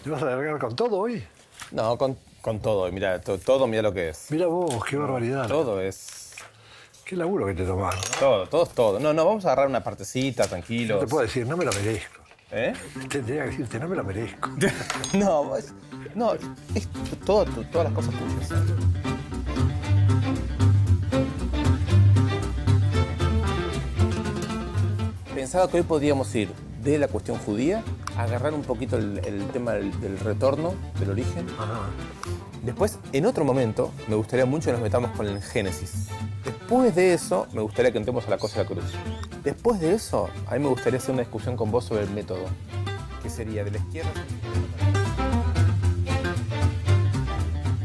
¿Te vas a alargar con todo hoy? No, con todo, mira, todo mira lo que es. Mira vos, qué barbaridad. Todo es. Qué laburo que te tomás, ¿no? Todo es todo. No, vamos a agarrar una partecita, No tranquilos. te puedo decir, no me lo merezco. ¿Eh? Tendría que decirte, no me lo merezco. No, no, es todas las cosas tuyas. Pensaba que hoy podíamos ir de la cuestión judía, agarrar un poquito el tema del retorno, del origen. Ajá. Después, en otro momento, me gustaría mucho que nos metamos con el Génesis. Después de eso, me gustaría que entremos a la cosa de la cruz. Después de eso, a mí me gustaría hacer una discusión con vos sobre el método, que sería de la izquierda.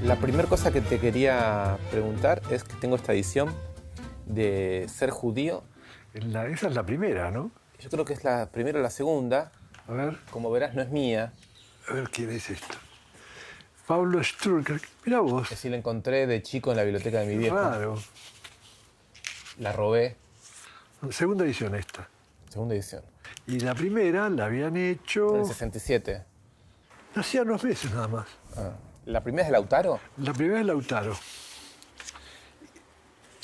La primera cosa que te quería preguntar es que tengo esta edición de Ser Judío. Esa es la primera, ¿no? Yo creo que es la primera o la segunda. A ver, Como verás, no es mía. quién es esto. Pablo Sturcker. Mira vos. Es decir, la encontré de chico en la biblioteca de mi viejo. Claro. La robé. Segunda edición esta. Segunda edición. Y la primera la habían hecho... En el 67. Hacía unos meses nada más. Ah. ¿La primera es de Lautaro? La primera es Lautaro.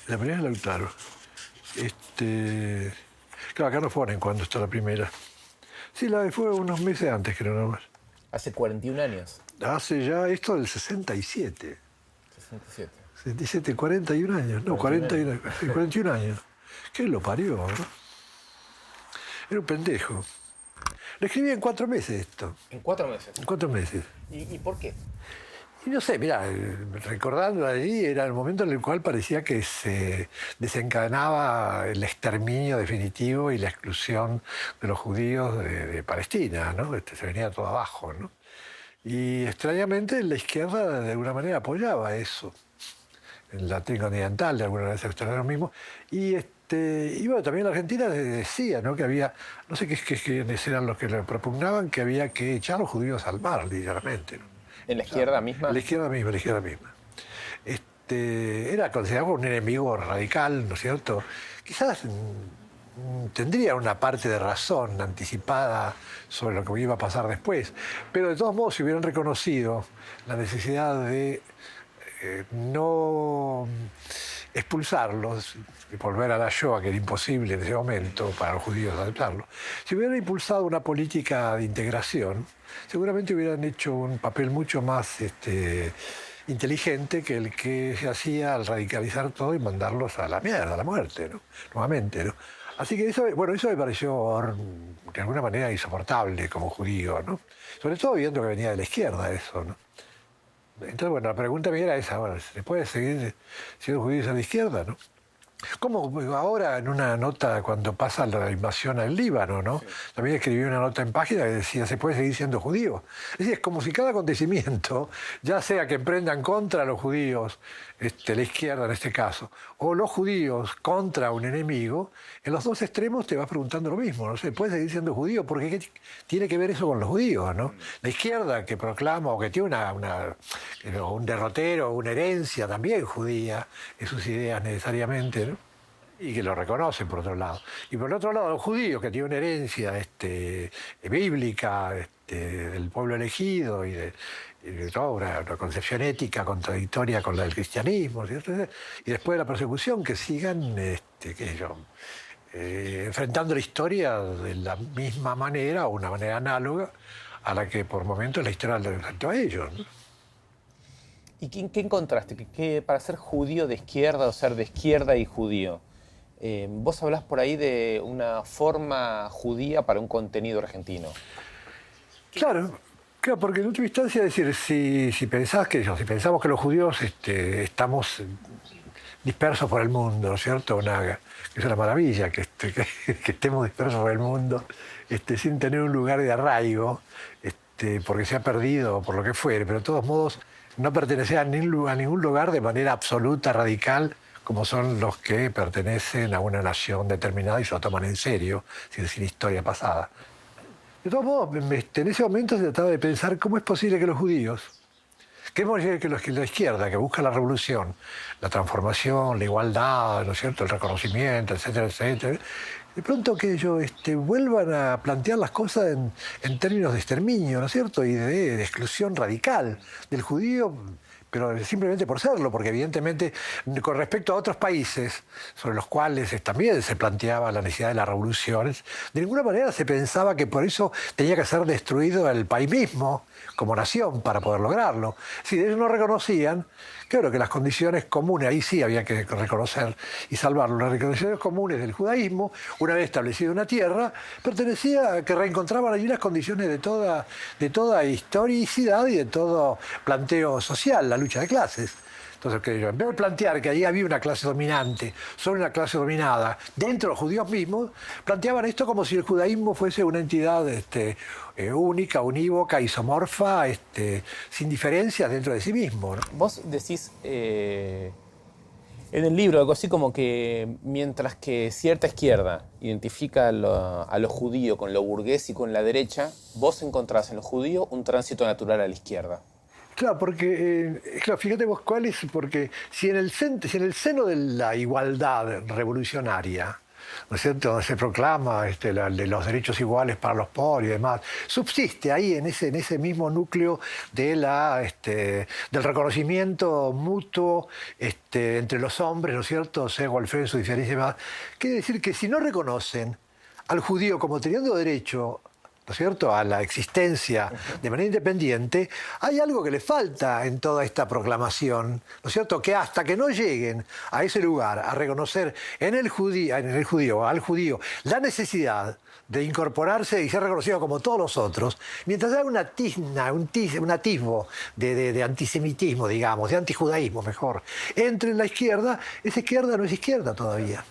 La primera es Lautaro. Claro, acá no ponen cuándo está la primera. Sí, fue unos meses antes, creo, nada más. Hace 41 años. Hace ya esto del 67. 67. 67, 41 años. No, 41, 41 años. ¿Qué lo parió, no? Era un pendejo. Lo escribí en 4 meses esto. ¿En 4 meses? En 4 meses. ¿Y por qué? Y no sé, mira, recordando allí, era el momento en el cual parecía que se desencadenaba el exterminio definitivo y la exclusión de los judíos de Palestina, ¿no? Se venía todo abajo, ¿no? Y extrañamente la izquierda de alguna manera apoyaba eso. El latinocontinental de alguna manera se extrañaba lo mismo. Y bueno, también la Argentina decía, ¿no? Que había, no sé quiénes eran los que lo propugnaban, que había que echar a los judíos al mar, literalmente, ¿no? ¿En la izquierda misma? La izquierda misma, la izquierda misma. Era considerado un enemigo radical, ¿no es cierto? Quizás tendría una parte de razón anticipada sobre lo que iba a pasar después, pero de todos modos, si hubieran reconocido la necesidad de no expulsarlos y volver a la Shoah, que era imposible en ese momento para los judíos aceptarlo, si hubieran impulsado una política de integración, seguramente hubieran hecho un papel mucho más inteligente que el que se hacía al radicalizar todo y mandarlos a la mierda, a la muerte, ¿no? Nuevamente, ¿no? Así que eso me pareció de alguna manera insoportable como judío, ¿no? Sobre todo viendo que venía de la izquierda eso, ¿no? Entonces, bueno, la pregunta mía era esa, bueno, ¿se puede seguir siendo judíos a la izquierda, no? Como ahora en una nota cuando pasa la invasión al Líbano, ¿no? Sí. También escribí una nota en página que decía, ¿se puede seguir siendo judío? Es decir, es como si cada acontecimiento, ya sea que emprendan contra los judíos, la izquierda en este caso, o los judíos contra un enemigo, en los dos extremos te vas preguntando lo mismo, ¿no? ¿Se puede seguir siendo judío? Porque ¿qué tiene que ver eso con los judíos, no? La izquierda que proclama o que tiene un derrotero, una herencia también judía en sus ideas necesariamente, ¿no? Y que lo reconocen por otro lado. Y por otro lado, los judíos, que tienen una herencia bíblica del pueblo elegido y de toda una concepción ética contradictoria con la del cristianismo, ¿cierto? Y después de la persecución, que sigan enfrentando la historia de la misma manera o una manera análoga a la que por momentos la historia le enfrentó a ellos, ¿no? ¿Y qué encontraste? ¿Que para ser judío de izquierda o ser de izquierda y judío? Vos hablás por ahí de una forma judía para un contenido argentino. Claro, porque en última instancia, es decir, si pensamos que los judíos estamos dispersos por el mundo, ¿no es cierto? Que es una maravilla que estemos dispersos por el mundo sin tener un lugar de arraigo, porque se ha perdido por lo que fuere, pero de todos modos no pertenecer a ningún lugar de manera absoluta, radical, como son los que pertenecen a una nación determinada y se lo toman en serio, sin historia pasada. De todos modos, en ese momento se trataba de pensar cómo es posible que los judíos, que la izquierda, que busca la revolución, la transformación, la igualdad, ¿no es cierto?, el reconocimiento, etcétera, etcétera, de pronto que ellos vuelvan a plantear las cosas en términos de exterminio, ¿no es cierto? Y de exclusión radical del judío, pero simplemente por serlo, porque evidentemente con respecto a otros países sobre los cuales también se planteaba la necesidad de las revoluciones, de ninguna manera se pensaba que por eso tenía que ser destruido el país mismo como nación para poder lograrlo. Si ellos no reconocían, claro que las condiciones comunes, ahí sí había que reconocer y salvarlo, las condiciones comunes del judaísmo, una vez establecida una tierra, pertenecía, que reencontraban allí las condiciones de toda historicidad y de todo planteo social, la lucha de clases. Entonces, en vez de plantear que allí había una clase dominante sobre una clase dominada dentro de los judíos mismos, planteaban esto como si el judaísmo fuese una entidad única, unívoca, isomorfa, sin diferencias dentro de sí mismo, ¿no? Vos decís en el libro algo así como que mientras que cierta izquierda identifica a lo judío con lo burgués y con la derecha, vos encontrás en lo judío un tránsito natural a la izquierda. Claro, porque, fíjate vos cuál es, porque si en el seno de la igualdad revolucionaria, ¿no es cierto?, donde se proclama de los derechos iguales para los pobres y demás, subsiste ahí en ese mismo núcleo del reconocimiento mutuo entre los hombres, ¿no es cierto?, sea cual fuere su diferencia y demás. Quiere decir que si no reconocen al judío como teniendo derecho, ¿no es cierto?, a la existencia de manera independiente, hay algo que le falta en toda esta proclamación, ¿no es cierto?, que hasta que no lleguen a ese lugar a reconocer en el judío, al judío, la necesidad de incorporarse y ser reconocido como todos los otros, mientras haya una tizna, un atisbo de antisemitismo, digamos, de antijudaísmo mejor, entre la izquierda, esa izquierda no es izquierda todavía.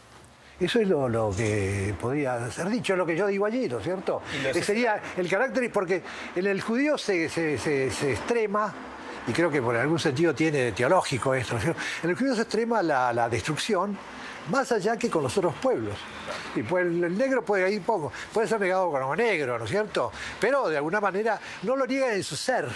Eso es lo que podría ser dicho, es lo que yo digo allí, ¿no es cierto? Sería el carácter, porque en el judío se extrema, y creo que por algún sentido tiene teológico esto, ¿no es cierto? En el judío se extrema la destrucción, más allá que con los otros pueblos. Y pues el negro puede ser negado como negro, ¿no es cierto? Pero de alguna manera no lo niegan en su ser,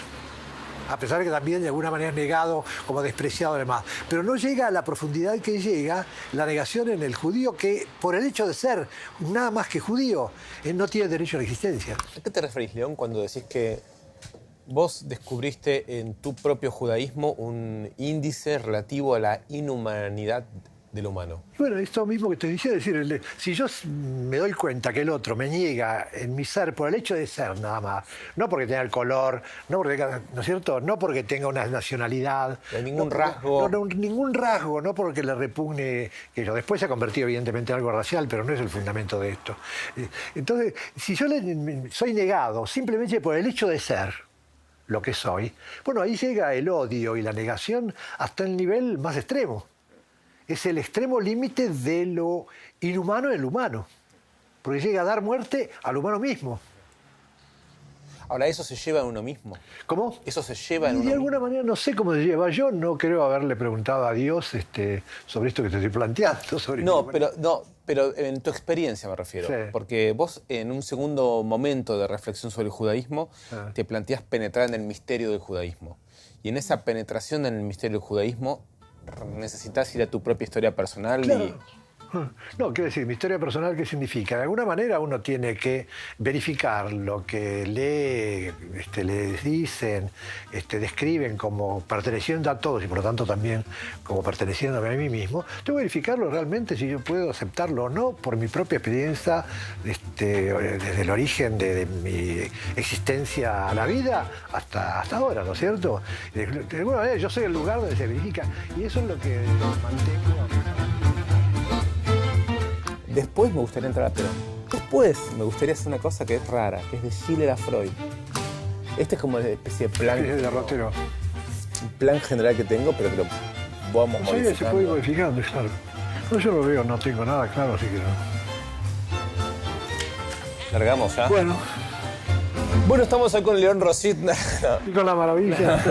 a pesar de que también de alguna manera es negado, como despreciado además. Pero no llega a la profundidad que llega la negación en el judío, que por el hecho de ser nada más que judío, no tiene derecho a la existencia. ¿A qué te referís, León, cuando decís que vos descubriste en tu propio judaísmo un índice relativo a la inhumanidad del humano? Bueno, esto mismo que te decía, es decir, si yo me doy cuenta que el otro me niega en mi ser por el hecho de ser nada más, no porque tenga el color, no porque tenga, ¿no es cierto?, no porque tenga una nacionalidad, no hay ningún rasgo, ningún rasgo, no porque le repugne, que yo después se ha convertido evidentemente en algo racial, pero no es el fundamento de esto. Entonces, si yo soy negado simplemente por el hecho de ser lo que soy, bueno, ahí llega el odio y la negación hasta el nivel más extremo. Es el extremo límite de lo inhumano en el humano, porque llega a dar muerte al humano mismo. Ahora, ¿eso se lleva en uno mismo? ¿Cómo? ¿Eso se lleva en uno mismo? De alguna mismo? manera no sé cómo se lleva. Yo no creo haberle preguntado a Dios sobre esto que te estoy planteando. Pero en tu experiencia me refiero. Sí. Porque vos, en un segundo momento de reflexión sobre el judaísmo, te planteás penetrar en el misterio del judaísmo. Y en esa penetración en el misterio del judaísmo, necesitas ir a tu propia historia personal. Claro. Y... No, quiero decir, mi historia personal, ¿qué significa? De alguna manera uno tiene que verificar lo que lee, le dicen, describen como perteneciendo a todos y por lo tanto también como perteneciéndome a mí mismo. Tengo que verificarlo realmente si yo puedo aceptarlo o no por mi propia experiencia desde el origen de mi existencia a la vida hasta ahora, ¿no es cierto? De alguna manera yo soy el lugar donde se verifica y eso es lo que mantengo. Después me gustaría entrar a Perón. Después me gustaría hacer una cosa que es rara, que es de Schiller a Freud. Este es como una especie de plan. Es el derrotero. Un plan general que tengo, pero que lo vamos modificando. Sí, se puede ir modificando, claro. No, yo lo veo, no tengo nada claro, así que no. ¿Largamos ya? Bueno, estamos hoy con León Rositner. y con la maravilla.